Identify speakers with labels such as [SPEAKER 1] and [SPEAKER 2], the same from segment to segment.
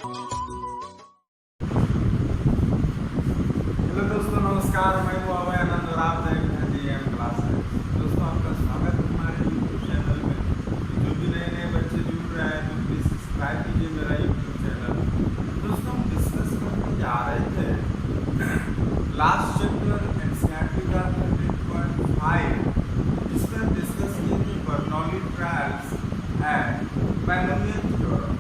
[SPEAKER 1] Hello दोस्तों, नमस्कार। मैं हूँ अभय आनंद और आप देख रहे हैं DM क्लासेस। दोस्तों, आपका स्वागत है हमारे YouTube चैनल में। जो भी नए नए बच्चे जुड़ रहे हैं तो प्लीज सब्सक्राइब कीजिए मेरा YouTube चैनल। दोस्तों, हम डिस्कस करने जा रहे थे लास्ट चैप्टर एनसीईआरटी का 13.5, जिसमें हम डिस्कस किए थे Bernoulli trials and binomial theorem.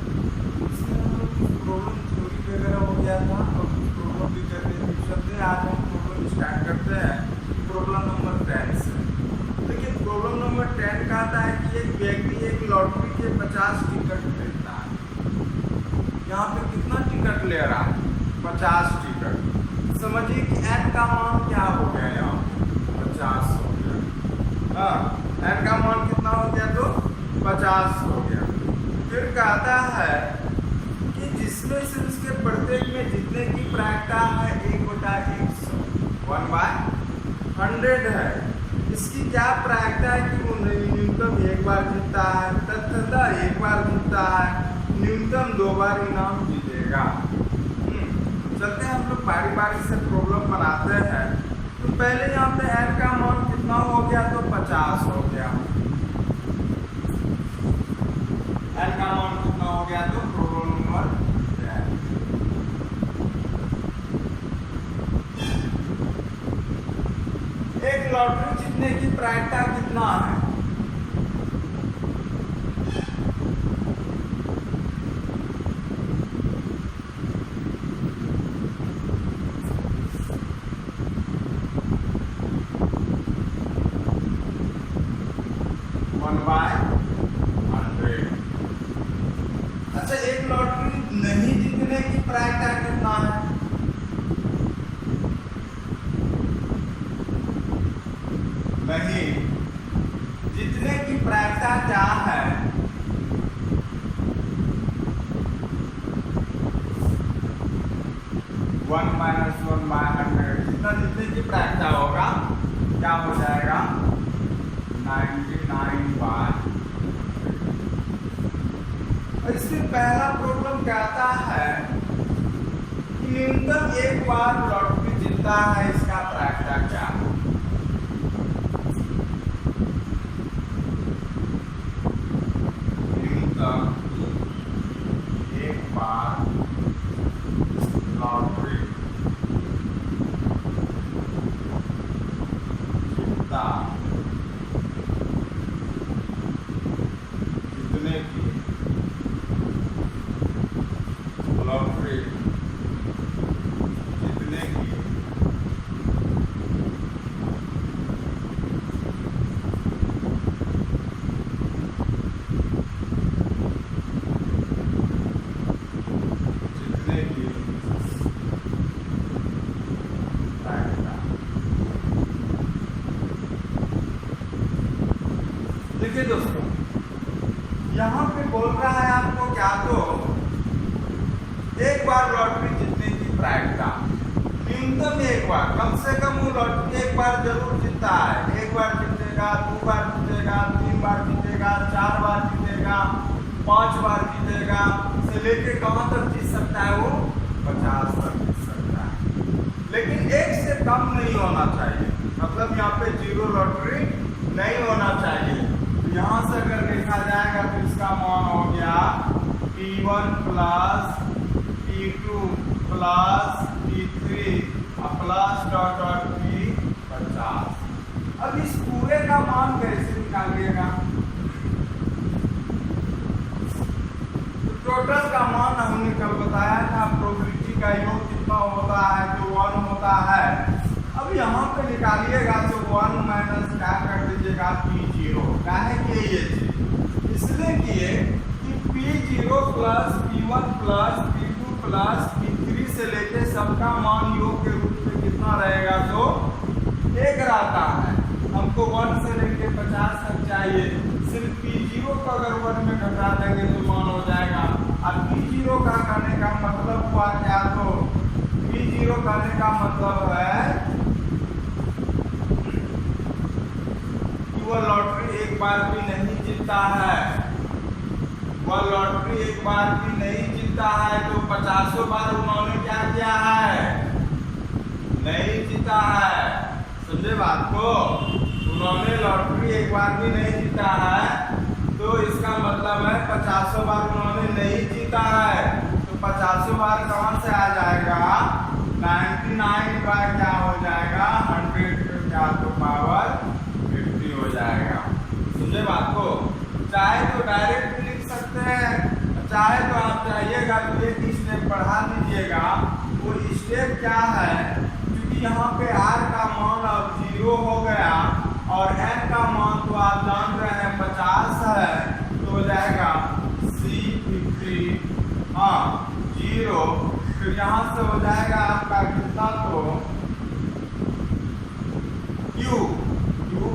[SPEAKER 1] इसमें हम लोग कुछ प्रॉब्लम थ्योरी वगैरह हो गया था और कुछ प्रॉब्लम भी कर रहे थे। चलते आज हम प्रॉब्लम स्टार्ट करते हैं प्रॉब्लम नंबर 10 से। देखिए, प्रॉब्लम नंबर 10 कहता है कि एक व्यक्ति एक लॉटरी के 50 टिकट लेता है। यहाँ पे कितना टिकट ले रहा है? 50 टिकट। समझिए कि n का मान क्या हो गया? यहाँ 50 हो गया। हाँ, n का मान कितना हो गया? तो 50 हो गया। फिर कहता है कि जिसमें से उसके प्रत्येक में जीतने की प्रायिकता है 1/100, 1/100 है। इसकी क्या प्रायिकता है कि वो न्यूनतम एक बार जीतता है, तथा एक बार जीतता है, न्यूनतम 2 बार इनाम जीतेगा। चलते हैं हम लोग बारी बारी से प्रॉब्लम बनाते हैं। तो पहले यहाँ पे n का मान कितना हो गया? तो 50 हो गया। n का मान कितना हो गया? तो प्रॉब्लम नंबर 10। एक लॉटरी जीतने की प्रायिकता कितना है? अच्छा, एक लॉटरी नहीं जीतने की प्रायिकता कितना है? नहीं जीतने की प्रायिकता क्या है? 1 - 1/100। जितना जीतने की प्रायिकता होगा क्या हो जाएगा? 99/100। इसमें पहला प्रॉब्लम कहता है कि न्यूनतम एक बार लॉटरी जीतता है, इसका प्रायिकता क्या है? न्यूनतम एक बार लॉटरी जीतता, जीतने की लॉटरी जीतने की प्रायिकता। देखिए दोस्तों, यहाँ पे बोल रहा है आपको क्या? तो एक बार लॉटरी जीतने की प्रायिकता न्यूनतम एक बार, कम से कम वो लॉटरी एक बार जरूर जीतता है। एक बार जीतेगा, 2 बार जीतेगा, 3 बार जीतेगा, 4 बार जीतेगा, 5 बार जीतेगा, से लेके कहाँ तक जीत सकता है? वो 50 तक जीत सकता है। लेकिन एक से कम नहीं होना चाहिए, मतलब यहाँ पे 0 लॉटरी नहीं होना चाहिए। तो यहाँ से अगर देखा जाएगा तो इसका मान हो गया P1 plus P2 plus P3 plus P50। अब इस पूरे का मान कैसे निकालिएगा? तो टोटल का मान हमने कल बताया था, प्रोबेबिलिटी का योग कितना होता है? जो 1 होता है। अब यहाँ पे निकालिएगा तो 1 माइनस क्या कर दीजिएगा? P0। क्या है कि ये चीज इसलिए किए कि P0 plus P1 plus P2 plus P3 से लेके सबका मान योग के रूप में कितना रहेगा? तो 1 रहता है। हमको 1 से लेके 50 तक चाहिए। सिर्फ P0 को अगर 1 में घटा देंगे तो मान हो जाएगा। अब P0 का करने का मतलब हुआ क्या? तो P0 करने का मतलब है कि वह लॉटरी एक बार भी नहीं जीतता है। वह लॉटरी एक बार भी नहीं जीतता जीता है तो 50 बार उन्होंने क्या किया है, नहीं जीता है। समझे बात को, उन्होंने लॉटरी एक बार भी नहीं जीता है तो इसका मतलब है 50 बार उन्होंने नहीं जीता है। तो 50 बार कहाँ से आ जाएगा, 99 बार क्या हो जाएगा, 100 पे क्या तो पावर 50 हो जाएगा। समझे बात को, चाहे तो डायरेक्ट लिख सकते हैं, चाहे तो आप चाहिएगा तो एक स्टेप बढ़ा दीजिएगा। वो स्टेप क्या है, क्योंकि यहाँ पे R का मान अब 0 हो गया और N का मान तो आप जान रहे हैं 50 है, तो हो जाएगा C50 0। फिर यहाँ से हो जाएगा आपका कितना, तो Q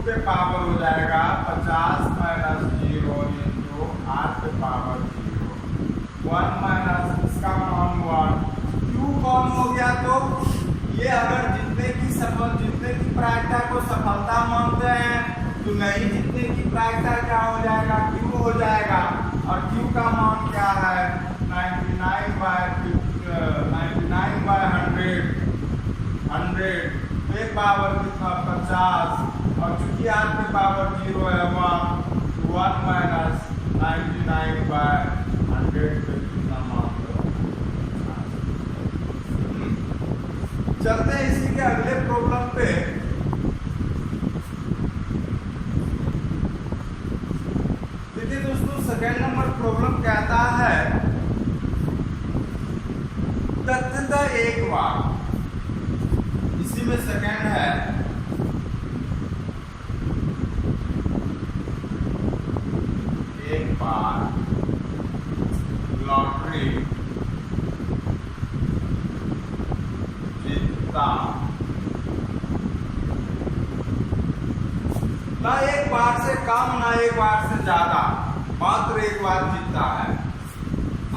[SPEAKER 1] पे पावर हो जाएगा 50 माइनस 0 इंटू R पे पावर 0, 1 माइनस इसका मान 1। Q कौन हो गया, तो ये अगर जितने की प्रायिकता को सफलता मानते हैं तो नहीं जितने की प्रायिकता क्या हो जाएगा, Q हो जाएगा। और Q का मान क्या है, 99 बाय 100 पे पावर कितना 50, और चूंकि R पे पावर 0 है 1 माइनस 99 बाय 100 पे कितना मान। चलते हैं इसी के अगले प्रॉब्लम पे। देखिए दोस्तों, सेकंड नंबर प्रॉब्लम कहता है तथ्यतः एक बार, इसी में सेकंड है, एक बार लॉटरी ना एक बार से कम ना एक बार से ज्यादा, मात्र एक बार जीतता है।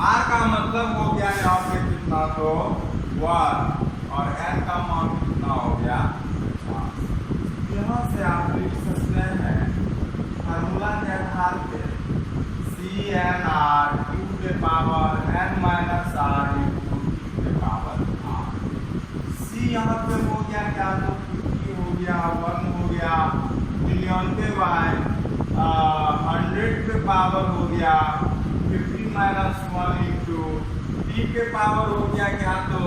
[SPEAKER 1] R का मतलब हो गया यहाँ पे कितना, तो 1, और N का मान कितना हो गया 50। यहाँ से आप लिख सकते हैं फार्मूला के आधार पे CNR Q के power N minus R into Q के पावर R। C यहाँ पे हो गया क्या, तो 50 हो गया, 1 हो गया, 99 बाय 100 पे पावर हो गया 50 माइनस 1 इंटू T के पावर हो गया क्या, तो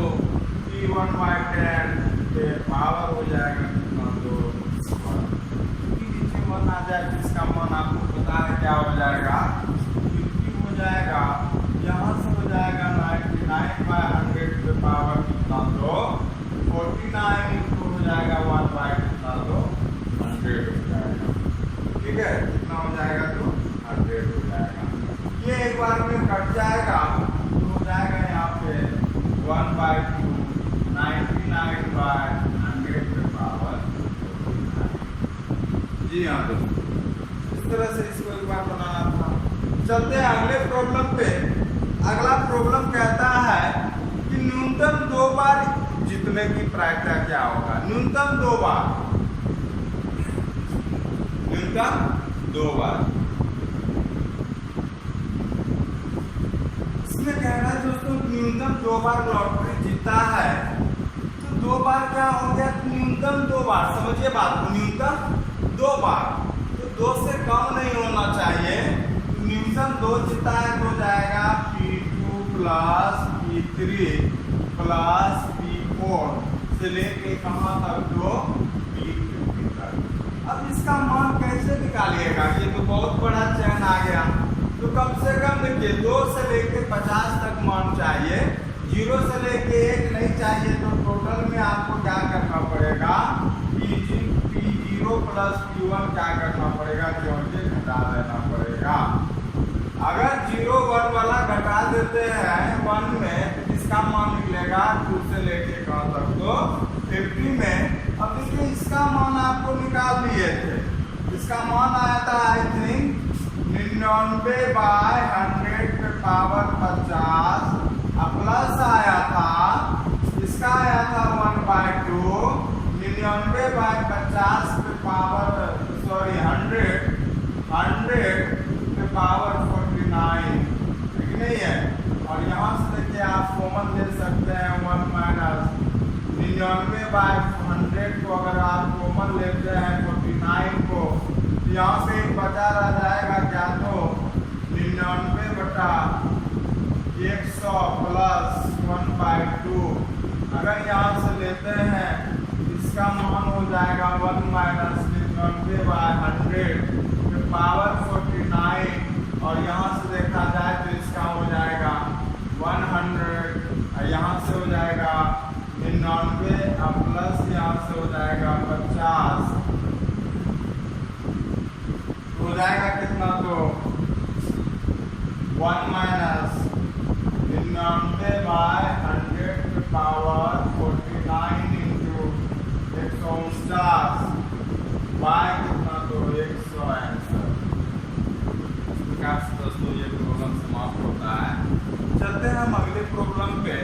[SPEAKER 1] T1 बाय 10 पे पावर हो जाएगा कितना, तो 1 आ जाए, जिसका मान आपको पता है क्या हो जाएगा, 50 हो जाएगा। यहाँ से हो जाएगा 99 बाय 100 पे पावर कितना, तो 49 इंटू हो जाएगा 1 बाय कितना, तो 100 हो जाएगा। ठीक है, कितना हो जाएगा, तो 100 हो जाएगा। ये एक बार में कट जाएगा तो हो जाएगा यहाँ पे 1 बाय 2 99 बाय 100 पे पावर 49। जी हाँ दोस्तों, इस तरह से इसको एक बार बनाना था। चलते हैं अगले प्रॉब्लम पे। अगला प्रॉब्लम कहता है कि न्यूनतम 2 बार जीतने की प्रायिकता क्या होगा, न्यूनतम 2 बार, न्यूनतम 2 बार। इसमें कहना है दोस्तों, न्यूनतम 2 बार लॉटरी जीता है तो 2 बार क्या हो गया, न्यूनतम 2 बार। समझिए बात को, न्यूनतम 2 बार, तो 2 से कम नहीं होना चाहिए। न्यूनतम 2 जीता है तो जाएगा P2 plus P3 plus P4 से लेके कहाँ तक, तो P50 तक। अब इसका मान कैसे निकालिएगा, ये तो बहुत बड़ा चयन आ गया। तो कम से कम देखिए 2 से लेके 50 तक मान चाहिए, 0 से लेके 1 नहीं चाहिए। तो टोटल में आपको क्या करना पड़ेगा, P0 प्लस P1 क्या करना पड़ेगा, जोड़ के घटा देना पड़ेगा। अगर 0 1 वाला घटा देते हैं 1 में, इसका मान निकलेगा 2 से लेके कहाँ तक, तो 50 में। अब देखिए इसका मान आपको निकाल लिए थे, इसका मान आया था आई थिंक 99 बाय 100 पे पावर 50, प्लस आया था, इसका आया था 1 बाय 2, 99 बाय 50 पे पावर 100 पे पावर 49, ठीक नहीं है। और यहाँ से 100 को अगर आप कॉमन लेते हैं 49 को, तो यहाँ से एक बचा रह जाएगा क्या, तो 99/100 प्लस 1/2। अगर यहाँ से लेते हैं इसका मान हो जाएगा 1 माइनस 99/100 के पावर 49, और यहाँ से देखा जाए तो इसका हो जाएगा 100, यहाँ से हो जाएगा 99 और प्लस यहाँ से हो जाएगा 50, हो जाएगा कितना, तो 1 माइनस 99/100 के पावर 49 इंटू 149 बाय कितना, तो 161। दोस्तों ये प्रॉब्लम समाप्त होता है। चलते हैं हम अगले प्रॉब्लम पे।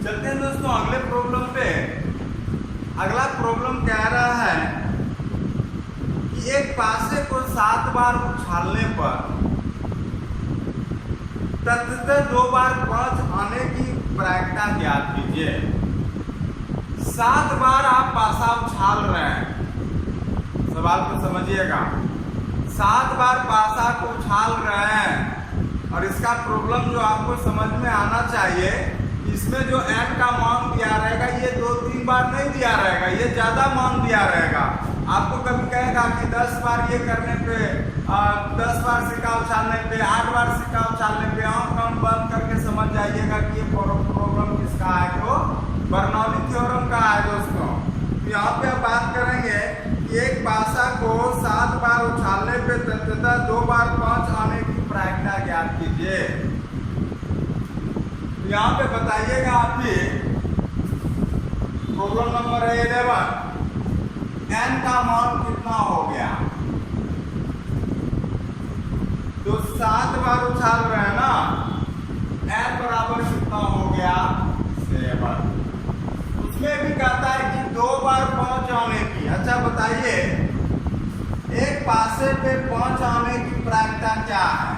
[SPEAKER 1] चलते हैं दोस्तों अगले प्रॉब्लम पे। अगला प्रॉब्लम कह रहा है कि एक पासे को 7 बार उछालने पर तत्तः 2 बार 5 आने की प्रायिकता ज्ञात कीजिए। 7 बार आप पासा उछाल रहे हैं, सवाल को समझिएगा। 7 बार पासा को उछाल रहे हैं, और इसका प्रॉब्लम जो आपको समझ में आना चाहिए, इसमें जो n का मान दिया रहेगा ये 2-3 बार नहीं दिया रहेगा, ये ज्यादा मान दिया रहेगा। आपको कभी कहेगा कि 10 बार ये करने पे 10 बार सिक्का उछालने पे 8 बार सिक्का उछालने पे आंख कान बंद करके समझ जाइएगा कि ये प्रॉब्लम किसका है, तो बर्नौली थ्योरम का है दोस्तों। यहाँ पे आप बात करेंगे कि एक पासा को 7 बार उछालने पे तथा 2 बार 5 आने की प्रायिकता ज्ञात कीजिए। यहाँ पे बताइएगा आप भी, प्रॉब्लम नंबर है 11, n का मान कितना हो गया, तो 7 बार उछाल रहे हैं ना, n बराबर कितना हो गया, 7। उसमें भी कहता है कि 2 बार 5 आने की। अच्छा बताइए, एक पासे पे 5 आने की प्रायिकता क्या है?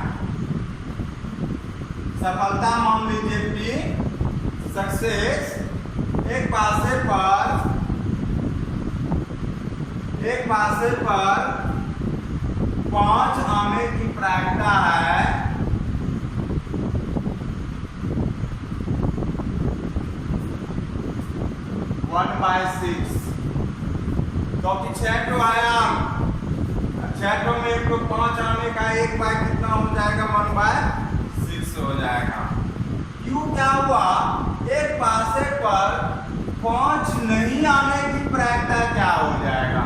[SPEAKER 1] सफलता मान लीजिए कि सक्सेस। एक पासे पर 5 आने की प्रायिकता है 1/6, क्योंकि 6 आयाम, 6 में एक 5 आने का 1 बाय कितना हो जाएगा, 1/6 हो जाएगा। क्यों क्या हुआ, एक पासे पर 5 नहीं आने की प्रायिकता क्या हो जाएगा,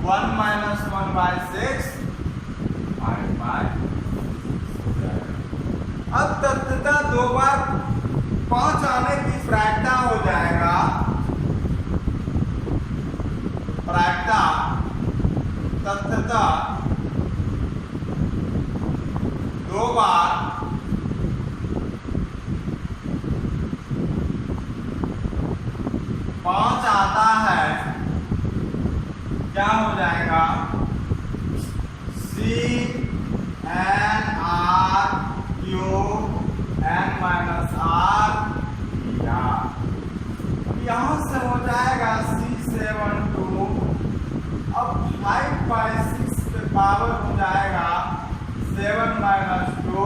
[SPEAKER 1] 1 माइनस 1/6 अब तत्तः 2 बार 5 आने की प्रायिकता हो जाएगा, प्रायिकता तत्तः 2 बार 5 आता है, क्या हो जाएगा, CnR3n-r। यहां से हो जाएगा C72, अब 5/6 पे पावर हो जाएगा 7 - 2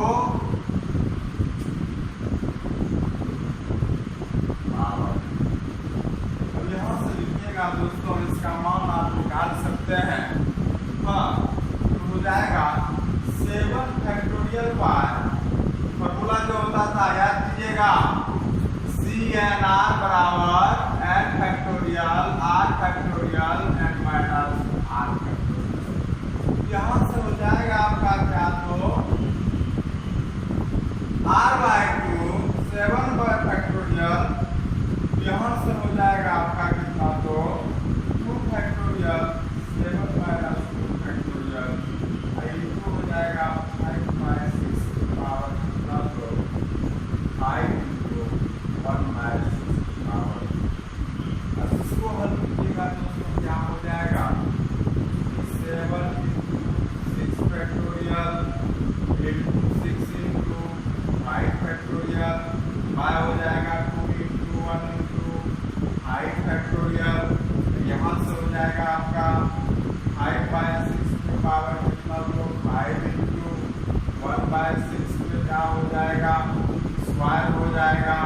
[SPEAKER 1] स्क्वायर हो जाएगा।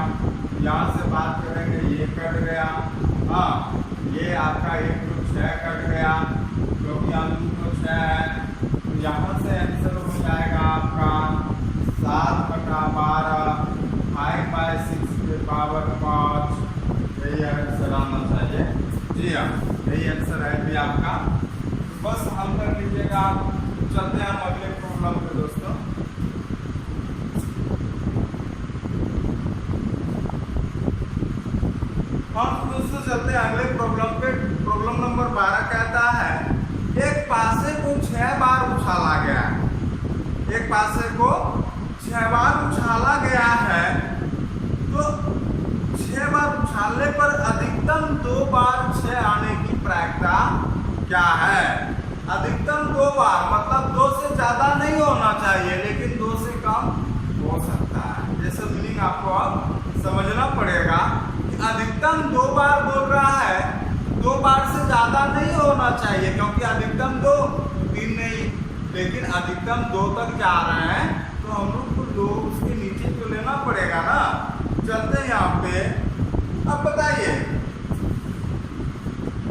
[SPEAKER 1] यहाँ से बात करेंगे, ये कट गया, हाँ ये आपका 1 2 6 कट गया क्योंकि यहाँ 2 2 6 है। तो यहाँ से आंसर हो जाएगा आपका 7/12 5/6 के पावर 5। यही आंसर आना चाहिए। जी हाँ, यही आंसर है भी आपका। बस हल कर लीजिएगा। चलते हैं हम अगले प्रॉब्लम पे दोस्तों। हम दोस्तों चलते हैं अगले प्रॉब्लम पे। प्रॉब्लम नंबर 12 कहता है एक पासे को 6 बार उछाला गया। एक पासे को 6 बार उछाला गया है, तो 6 बार उछालने पर अधिकतम 2 बार 6 आने की प्रायिकता क्या है? अधिकतम 2 बार मतलब 2 से ज्यादा नहीं होना चाहिए, लेकिन 2 से कम हो सकता है। जैसे मीनिंग आपको अब समझना पड़ेगा कि अधिकतम 2 बार बोल रहा है, 2 बार से ज्यादा नहीं होना चाहिए, क्योंकि अधिकतम 2 3 नहीं, लेकिन अधिकतम 2 तक जा रहे हैं, तो हम लोग को 2 उसके नीचे तो लेना पड़ेगा ना। चलते हैं यहाँ पे। अब बताइए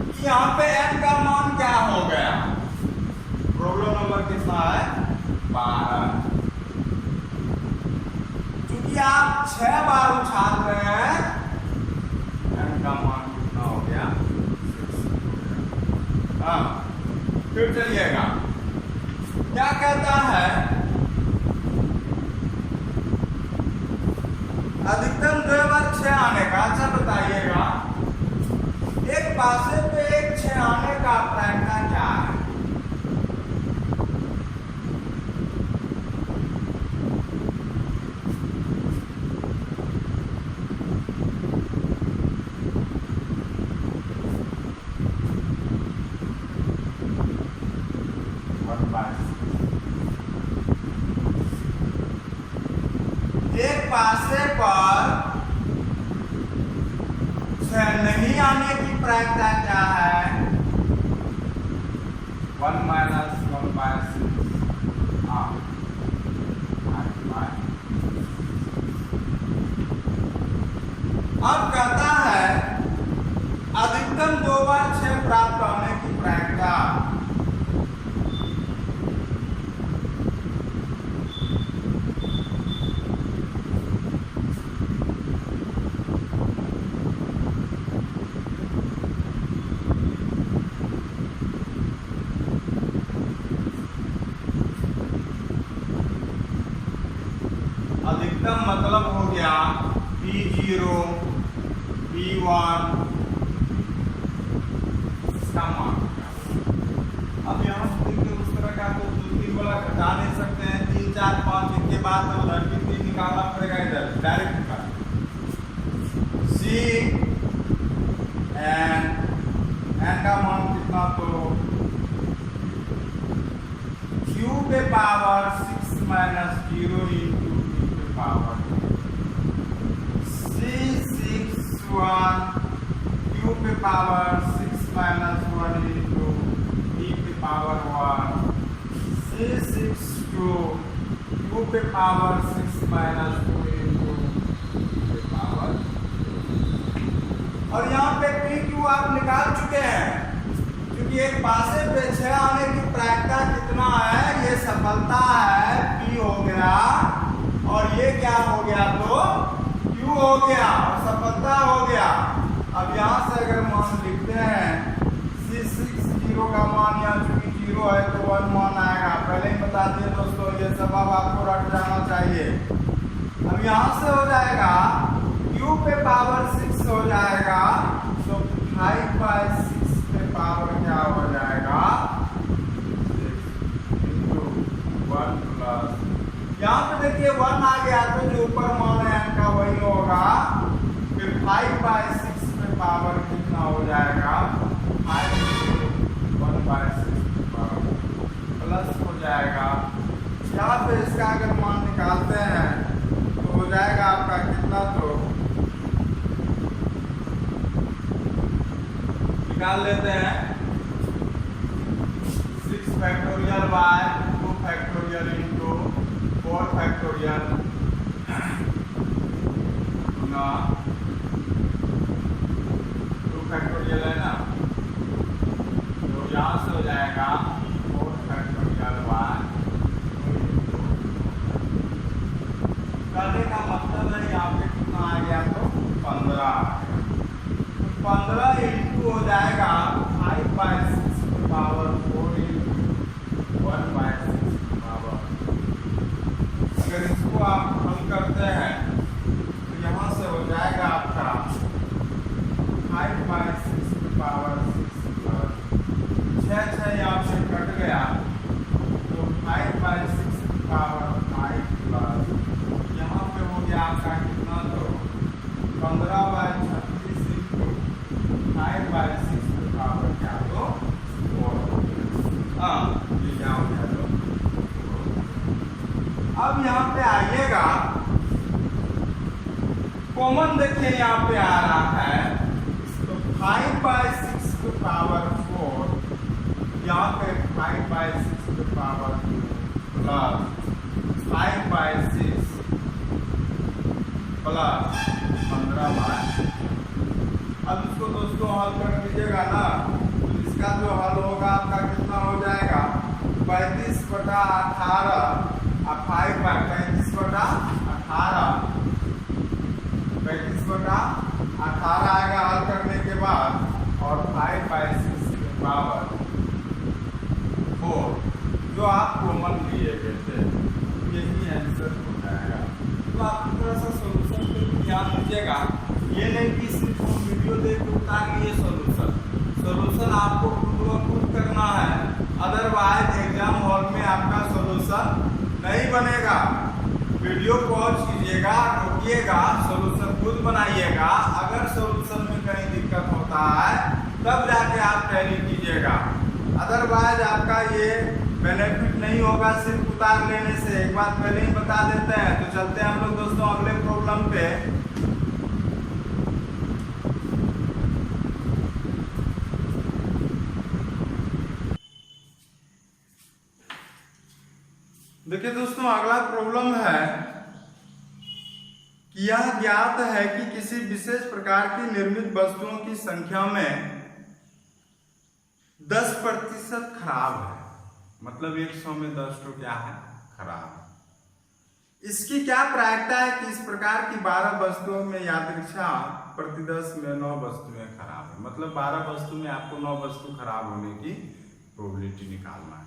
[SPEAKER 1] कि यहाँ पे n का मान क्या हो गया? प्रॉब्लम नंबर कितना है? 12। क्योंकि आप 6 बार उछाल रहे हैं, n का मान कितना हो गया? 6। हाँ, फिर चलिएगा, क्या कहता है? अधिकतम 2 बार 6 आने का। अच्छा बताइएगा, एक पासे पे एक 6 आने का प्रायिकता क्या है? एक पासे पर 6 नहीं आने की प्रायिकता क्या है? 1 - 1/6। अब कहता है अधिकतम 2 बार 6 प्राप्त होने की प्रायिकता। अधिकतम मतलब हो गया P0 P1 इसका मान। अब यहाँ से देखिए उस तरह का तो 2 3 वाला घटा नहीं सकते हैं। 3 4 5 इनके बाद तो लड़की 3 निकालना पड़ेगा, इधर डायरेक्ट निकाल। C n का मान कितना? तो Q पे power 6 - 0 into power C61 Q पे पावर 6 - 1 into E पे पावर 1। C62 Q पे पावर 6 - 2 into E पे पावर। और यहाँ पे PQ आप निकाल चुके हैं, क्योंकि एक पासे पे 6 आने की प्रायिकता कितना है? ये सफलता है, P हो गया, और ये क्या हो गया? तो Q हो गया, और सफलता हो गया। अब यहाँ से अगर मान लिखते हैं, C60 का मान यहाँ चूंकि 0 है तो 1 मान आएगा। पहले ही बता दिए दोस्तों, ये सब अब आपको रट जाना चाहिए। अब यहाँ से हो जाएगा Q पे पावर 6 हो जाएगा, तो 5/6 पे पावर क्या हो जाएगा? 6 × 1 प्लस, यहाँ पे देखिए 1 आ गया, तो जो ऊपर मान है n का वही होगा। फिर 5/6 पे पावर कितना हो जाएगा? 5 × 1/6 पावर प्लस हो जाएगा। यहाँ पे इसका अगर मान निकालते हैं तो हो जाएगा आपका कितना? तो निकाल लेते हैं 6 factorial by 2 factorial into 4 factorial यहाँ पे कितना आ गया, तो 15 आ गया। तो 15 इंटू हो जाएगा 5/6⁴ इंटू 1/6। अगर इसको आप हल करते हैं तो यहाँ से हो जाएगा आपका 5/6 6 यहाँ से कट गया, तो 5/6 यहाँ पे हो गया आपका कितना, तो 15/36 इंटू 5/6 क्या, तो 4। हाँ, ये क्या हो गया, तो अब यहाँ पे आइएगा, कॉमन देखिए यहाँ पे आ रहा है, तो 5/6⁴ यहाँ पे 5/6 प्लस 5/6 प्लस 15/। अब इसको दोस्तों हल कर लीजिएगा ना, तो इसका जो हल होगा आपका कितना हो जाएगा, 35/18 और 35/18 आएगा हल करने के बाद, और 5/6 जो आप कॉमन लिए गए थे, यही आंसर हो जाएगा। तो आप थोड़ा सा सोल्यूशन पे ध्यान दीजिएगा, ये नहीं कि सिर्फ वीडियो देख के उतार लिए सोल्यूशन आपको खुद करना है, अदरवाइज एग्जाम हॉल में आपका सोल्यूशन नहीं बनेगा। वीडियो पॉज कीजिएगा, रोकिएगा, सोल्यूशन खुद बनाइएगा। अगर सोल्यूशन में कहीं दिक्कत होता है तब जाके आप टैली कीजिएगा, अदरवाइज आपका ये बेनिफिट नहीं होगा सिर्फ उतार लेने से। एक बात पहले ही बता देते हैं। तो चलते हैं हम लोग दोस्तों अगले प्रॉब्लम पे। देखिए दोस्तों, अगला प्रॉब्लम है कि यह ज्ञात है कि किसी विशेष प्रकार की निर्मित वस्तुओं की संख्या में 10% खराब है, मतलब 100 में 10 तो क्या है, खराब। इसकी क्या प्रायिकता है कि इस प्रकार की 12 वस्तुओं में यादृच्छा प्रति 10 में 9 वस्तुएं खराब है, मतलब 12 वस्तु में आपको 9 वस्तु खराब होने की प्रोबेबिलिटी निकालना है।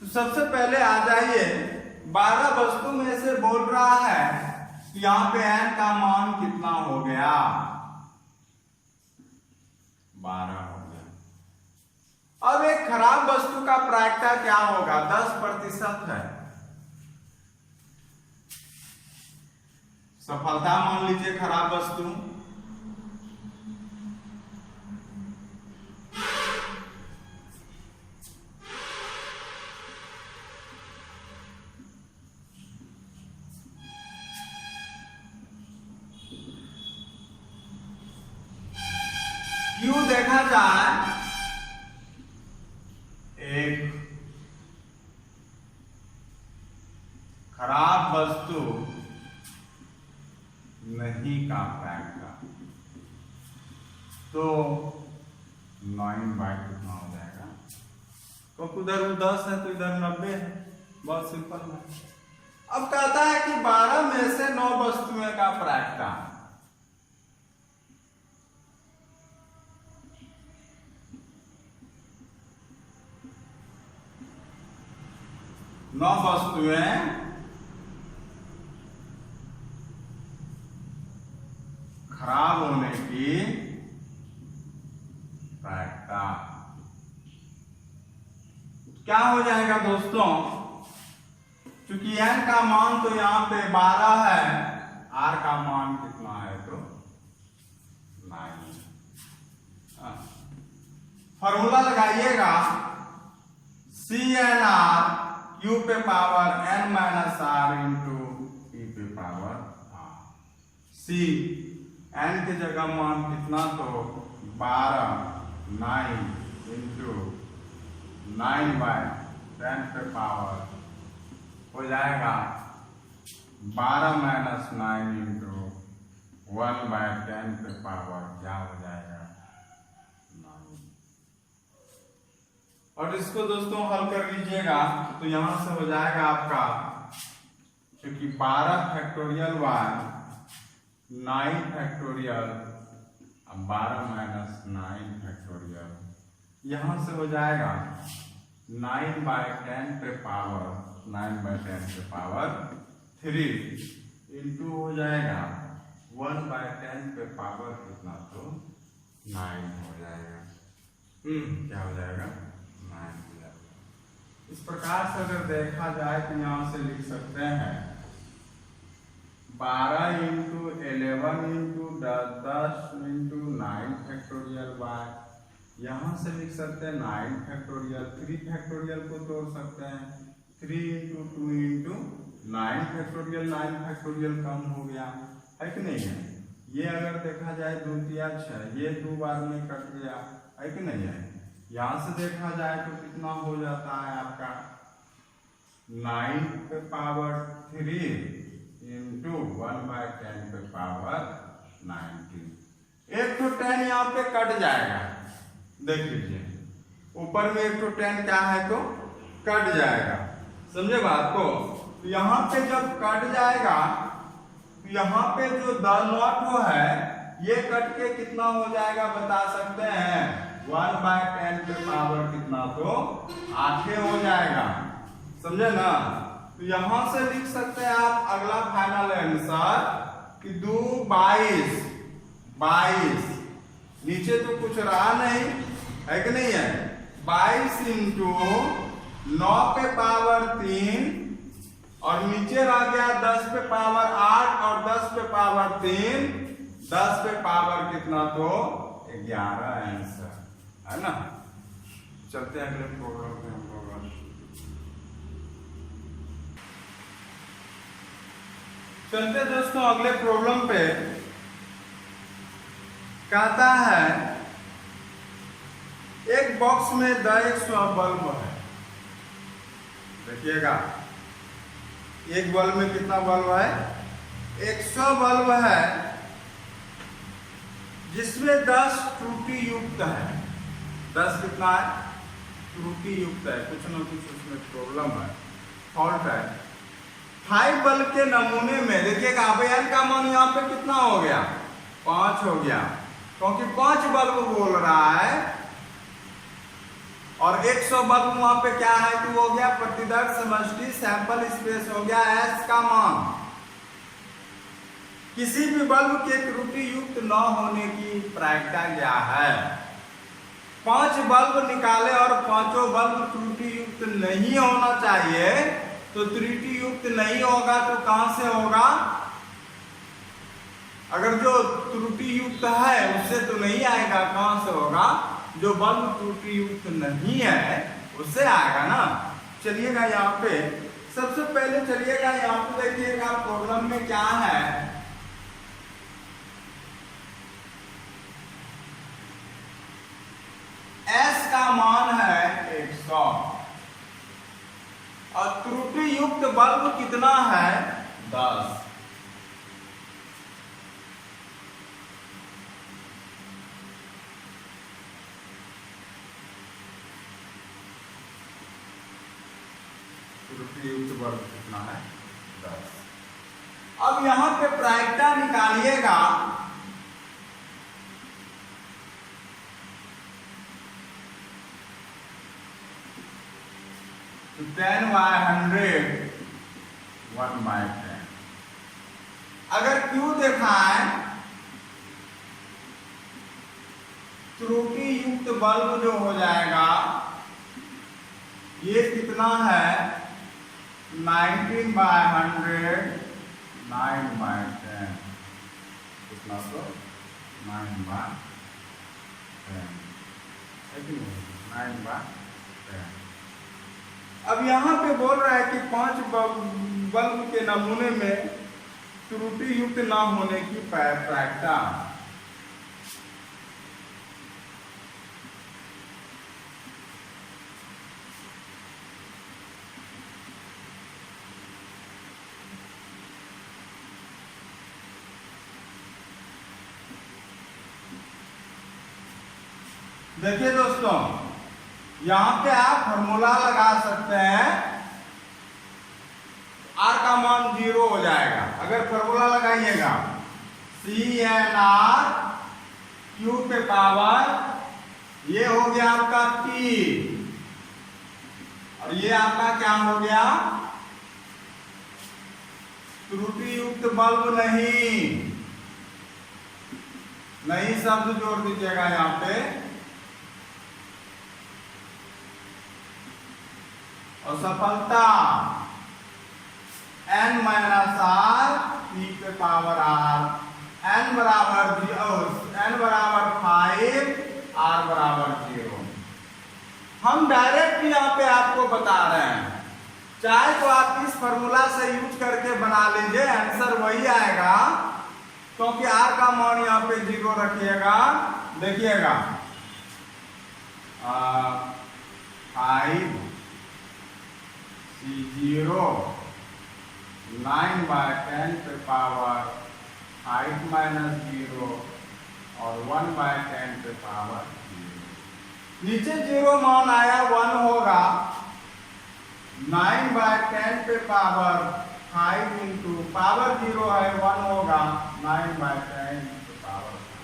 [SPEAKER 1] तो सबसे पहले आ जाइए, 12 वस्तु में से बोल रहा है कि यहाँ पे n का मान कितना हो गया, 12 हो गया। अब एक खराब वस्तु का प्रायिकता क्या होगा, 10% है। सफलता मान लीजिए खराब वस्तु, क्यों देखा जाए, एक खराब वस्तु नहीं का प्रायिकता, तो 9 कितना हो जाएगा, तो उधर 10 है तो इधर 90 है, बहुत सिंपल है। अब कहता है कि 12 में से 9 वस्तुएं का प्रायिकता, नौ वस्तुएं खराब होने की प्रायिकता क्या हो जाएगा दोस्तों, क्योंकि n का मान तो यहाँ पे 12 है, r का मान कितना है, तो 9। फॉर्मूला लगाइएगा, CnR Q पे power n minus r into e पे पावर r। C n की जगह मान कितना, तो 12 9 इंटू 9/10 पे पावर हो जाएगा 12 माइनस 9 इंटू 1/10 पे पावर क्या हो जाएगा, 9। और इसको दोस्तों हल कर लीजिएगा, तो यहां से हो जाएगा आपका, क्योंकि 12 फैक्टोरियल y 9 फैक्टोरियल, अब 12 माइनस 9 फैक्टोरियल, यहाँ से हो जाएगा 9/10 पे पावर 9/10 पे पावर 3 इंटू हो जाएगा 1/10 पे पावर कितना, तो 9 हो जाएगा। क्या हो जाएगा, 9 हो जाएगा। इस प्रकार से अगर देखा जाए तो यहाँ से लिख सकते हैं 12 into 11 into 10 into 9 factorial by, यहाँ से लिख सकते हैं 9 फैक्टोरियल, 3 फैक्टोरियल को तोड़ सकते हैं 3 इंटू 2 इंटू 9 फैक्टोरियल, 9 फैक्टोरियल कम हो गया है कि नहीं है। ये अगर देखा जाए 2 तिया 6, ये 2 बार में कट गया है कि नहीं है। यहाँ से देखा जाए तो कितना हो जाता है आपका 9 पे पावर 3 इंटू 1/10 पे पावर 19। एक तो 10 यहाँ पे कट जाएगा, देख लीजिए ऊपर में एक तो 10 क्या है तो कट जाएगा, समझे बात को। तो यहाँ पे जब कट जाएगा तो यहाँ पे जो 9 है ये कट के कितना हो जाएगा बता सकते हैं, 1/10 पे पावर कितना, तो 8 हो जाएगा, समझे ना। तो यहाँ से लिख सकते हैं आप अगला फाइनल आंसर कि 2 22, नीचे तो कुछ रहा नहीं है कि नहीं है, 22 इंटू 9 पे पावर 3 और नीचे रह गया 10 पे पावर 8 और 10 पे पावर 3, 10 पे पावर कितना, तो 11 आंसर है ना। चलते हैं अगले प्रोग्राम पे हम लोग। चलते दोस्तों अगले प्रॉब्लम पे। कहता है एक बॉक्स में 100 बल्ब है, देखिएगा एक बल्ब में कितना बल्ब है, 100 बल्ब है जिसमें 10 त्रुटि युक्त है। 10 कितना है, त्रुटि युक्त है, कुछ ना कुछ उसमें प्रॉब्लम है, फॉल्ट है। 5 बल्ब के नमूने में देखिएगा अवयन का मान यहाँ पे कितना हो गया, 5 हो गया, क्योंकि 5 बल्ब बोल रहा है और 100 बल्ब वहां पे क्या है कि हो गया प्रतिदर्श समष्टि सैंपल स्पेस हो गया S का मान। किसी भी बल्ब के त्रुटि युक्त न होने की प्रायिकता क्या है। 5 बल्ब निकाले और 5 बल्ब त्रुटि युक्त नहीं होना चाहिए, तो त्रुटि युक्त नहीं होगा तो कहां से होगा, अगर जो त्रुटि युक्त है उससे तो नहीं आएगा, कहां से होगा, जो बल्ब त्रुटि युक्त नहीं है उससे आएगा ना। चलिएगा यहाँ पे सबसे पहले चलिएगा यहाँ पे देखिएगा प्रॉब्लम में क्या है, S का मान है 100 और त्रुटि युक्त बल्ब कितना है 10। त्रुटि युक्त बल्ब कितना है 10। अब यहां पे प्रायिकता निकालिएगा, तो 10/100 1/10। अगर Q देखा है त्रुटि युक्त बल्ब जो हो जाएगा ये कितना है 19/100 9/10 कितना, तो 9/10 9/10। अब यहाँ पे बोल रहा है कि 5 बल्ब के नमूने में त्रुटि युक्त ना होने की प्रायिकता। देखिए दोस्तों यहां पे आप फॉर्मूला लगा सकते हैं, R का मान 0 हो जाएगा। अगर फॉर्मूला लगाइएगा CNR क्यूब पे पावर, ये हो गया आपका P, और ये आपका क्या हो गया, त्रुटि युक्त बल्ब नहीं शब्द जोड़ दीजिएगा यहाँ पे, और सफलता n माइनस r p पे पावर r, n बराबर 5, r बराबर 0। हम डायरेक्ट यहाँ पे आपको बता रहे हैं, चाहे तो आप इस फॉर्मूला से यूज करके बना लीजिए, आंसर वही आएगा, क्योंकि r का मान यहाँ पे 0 रखिएगा। देखिएगा 5 C0 9/10 पे पावर 5 माइनस 0 और 1/10 पे पावर 0। नीचे 0 मान आया 1 होगा, 9/10 पे पावर 5 इंटू पावर 0 है 1 होगा, 9/10 पे पावर 5।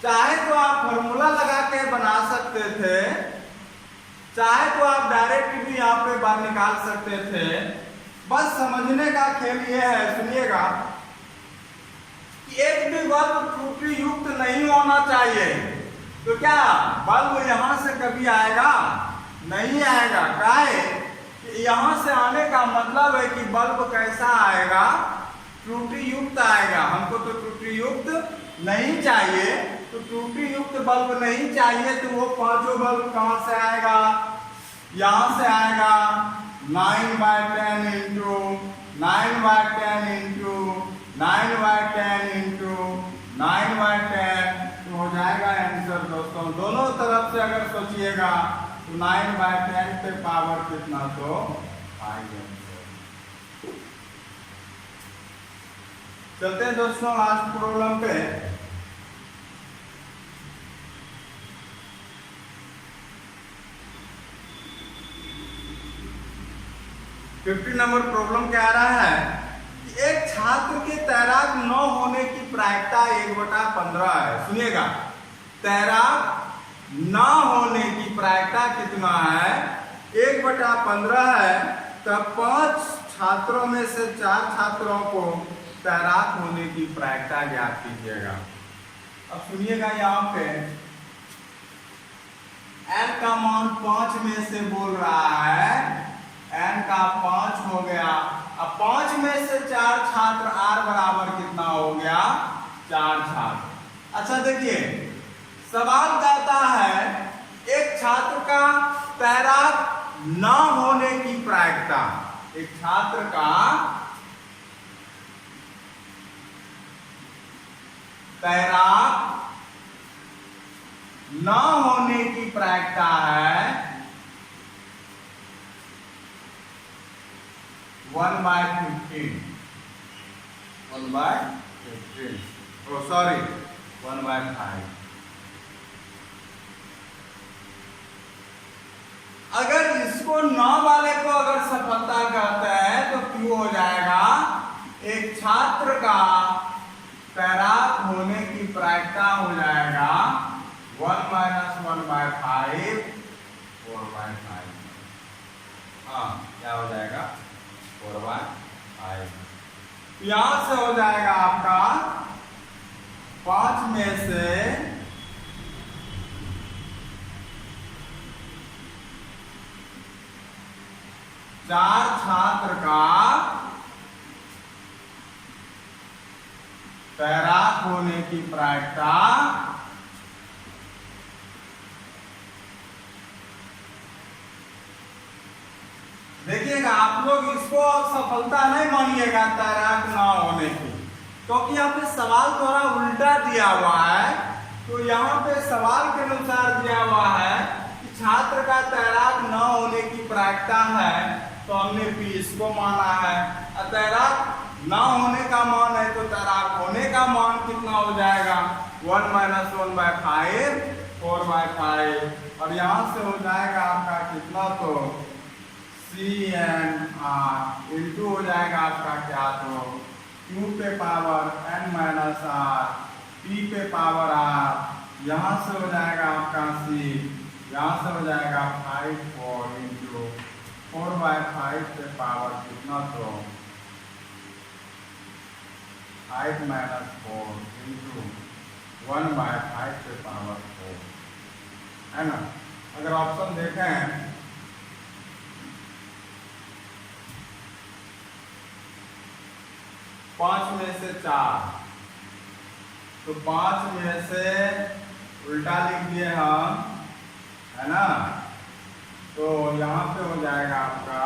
[SPEAKER 1] चाहे तो आप फॉर्मूला लगा के बना सकते थे, चाहे तो आप डायरेक्ट भी यहाँ पे बाहर निकाल सकते थे। बस समझने का खेल ये है, सुनिएगा, कि एक भी बल्ब त्रुटि युक्त नहीं होना चाहिए। तो क्या बल्ब यहां से कभी आएगा? नहीं आएगा। काहे कि यहां से आने का मतलब है कि बल्ब कैसा आएगा? त्रुटि युक्त आएगा। हमको तो त्रुटि युक्त नहीं चाहिए, तो त्रुटि युक्त बल्ब नहीं चाहिए, तो वो पांचों बल्ब कहां से आएगा? यहां से आएगा। 9/10 इंटू 9/10 इंटू 9/10 इंटू 9/10 तो हो जाएगा आंसर दोस्तों। दोनों तरफ से अगर सोचिएगा तो 9/10 पे पावर कितना, तो 5 आंसर। चलते हैं दोस्तों लास्ट प्रॉब्लम पे। फिफ्टी नंबर प्रॉब्लम कह रहा है कि एक छात्र के तैराक न होने की प्रायिकता 1/15 है। सुनिएगा, तैराक न होने की प्रायिकता कितना है? 1/15 है। तब 5 छात्रों में से 4 छात्रों को तैराक होने की प्रायिकता ज्ञात कीजिएगा। अब सुनिएगा, यहाँ पे n का मान 5 में से बोल रहा है, n का 5 हो गया। अब 5 में से 4 छात्र, r बराबर कितना हो गया? 4 छात्र। अच्छा देखिए, सवाल कहता है एक छात्र का तैराक न होने की प्रायिकता। एक छात्र का तैराक न होने की प्रायिकता है 1/15। 1/15, oh sorry, 1/5। अगर इसको 9 वाले को अगर सफलता कहते हैं तो क्यों हो जाएगा? एक छात्र का तैराक होने की प्रायिकता हो जाएगा 1 - 1/5, 4/5। हाँ, क्या हो जाएगा? 4/5। यहां से हो जाएगा आपका 5 में से 4 छात्र का तैराक होने की प्रायिकता देखिएगा, आप लोग इसको सफलता नहीं मानिएगा तैराक ना होने की, क्योंकि यहाँ पे सवाल थोड़ा उल्टा दिया हुआ है। तो यहाँ पे सवाल के अनुसार दिया हुआ है कि छात्र का तैराक न होने की प्रायिकता है, तो हमने भी इसको माना है। तैराक न होने का मान है तो तैराक होने का मान कितना हो जाएगा? 1 - 1/5, 4/5। और यहाँ से हो जाएगा आपका कितना, तो CNR इंटू हो जाएगा आपका क्या, तो Q पे power n minus r, P पे पावर r, यहाँ से हो जाएगा आपका C, यहाँ से हो जाएगा 5 इंटू 4/5 पे पावर कितना, तो 5 माइनस 4 इंटू 1/5 पे पावर 4, है ना। अगर ऑप्शन देखें 5 में से 4, तो 5 में से उल्टा लिख दिए हम, है ना, तो यहाँ पे हो जाएगा आपका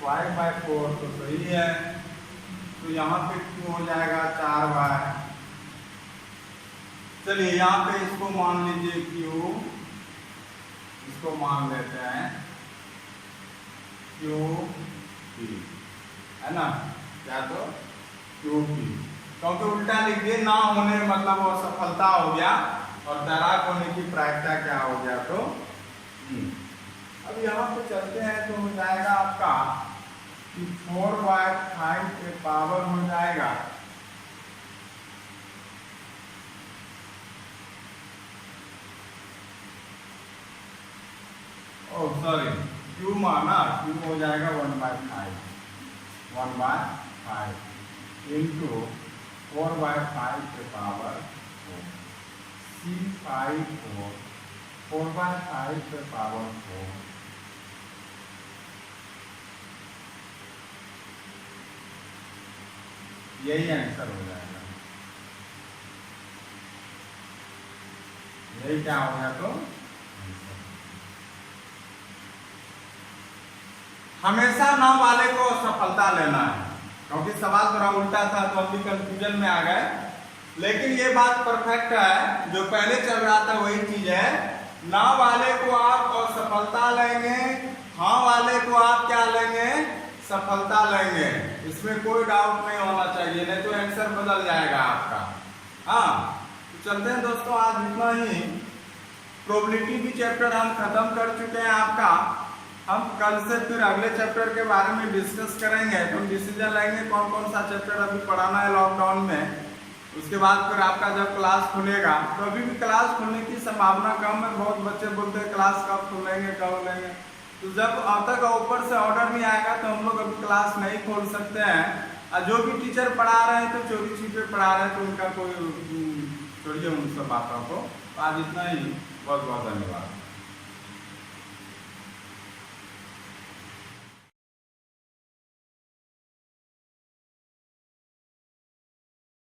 [SPEAKER 1] 5/4, तो सही है। तो यहाँ पे क्यों हो जाएगा 4/, चलिए यहाँ पे इसको मान लीजिए Q, इसको मान लेते हैं QP, है ना, क्या तो QP, क्योंकि उल्टा लिख दिए, ना होने मतलब वो सफलता हो गया और तैराक होने की प्रायिकता क्या हो गया, तो अब यहाँ पे चलते हैं तो हो जाएगा आपका कि 4/5 पे पावर हो जाएगा सॉरी Q माना, Q हो जाएगा 1/5 इंटू 4/5 पे पावर 4, C5 4/5 पे पावर 4, यही आंसर हो जाएगा। यही क्या हो गया, तो हमेशा ना वाले को सफलता लेना है, क्योंकि सवाल थोड़ा उल्टा था तो हम भी कंफ्यूजन में आ गए, लेकिन ये बात परफेक्ट है, जो पहले चल रहा था वही चीज है। ना वाले को आप असफलता लेंगे, हाँ वाले को आप क्या लेंगे, सफलता लेंगे, इसमें कोई डाउट नहीं होना चाहिए, नहीं तो आंसर बदल जाएगा आपका। हाँ, तो चलते हैं दोस्तों, आज इतना ही। प्रोबेबिलिटी भी चैप्टर हम खत्म कर चुके हैं आपका। हम कल से फिर अगले चैप्टर के बारे में डिस्कस करेंगे, तो हम डिसीजन लेंगे कौन कौन सा चैप्टर अभी पढ़ाना है लॉकडाउन में। उसके बाद फिर आपका जब क्लास खुलेगा, तो अभी भी क्लास खुलने की संभावना कम है, बहुत बच्चे बोलते हैं क्लास कब खुलेंगे कब लेंगे, तो जब अब तक ऊपर से ऑर्डर नहीं आएगा तो हम लोग अभी क्लास नहीं खोल सकते हैं। और जो भी टीचर पढ़ा रहे हैं तो चोरी छिपे पढ़ा रहे हैं, तो उनका कोई छोड़िए उन सब बातों को। आज इतना ही, बहुत बहुत धन्यवाद।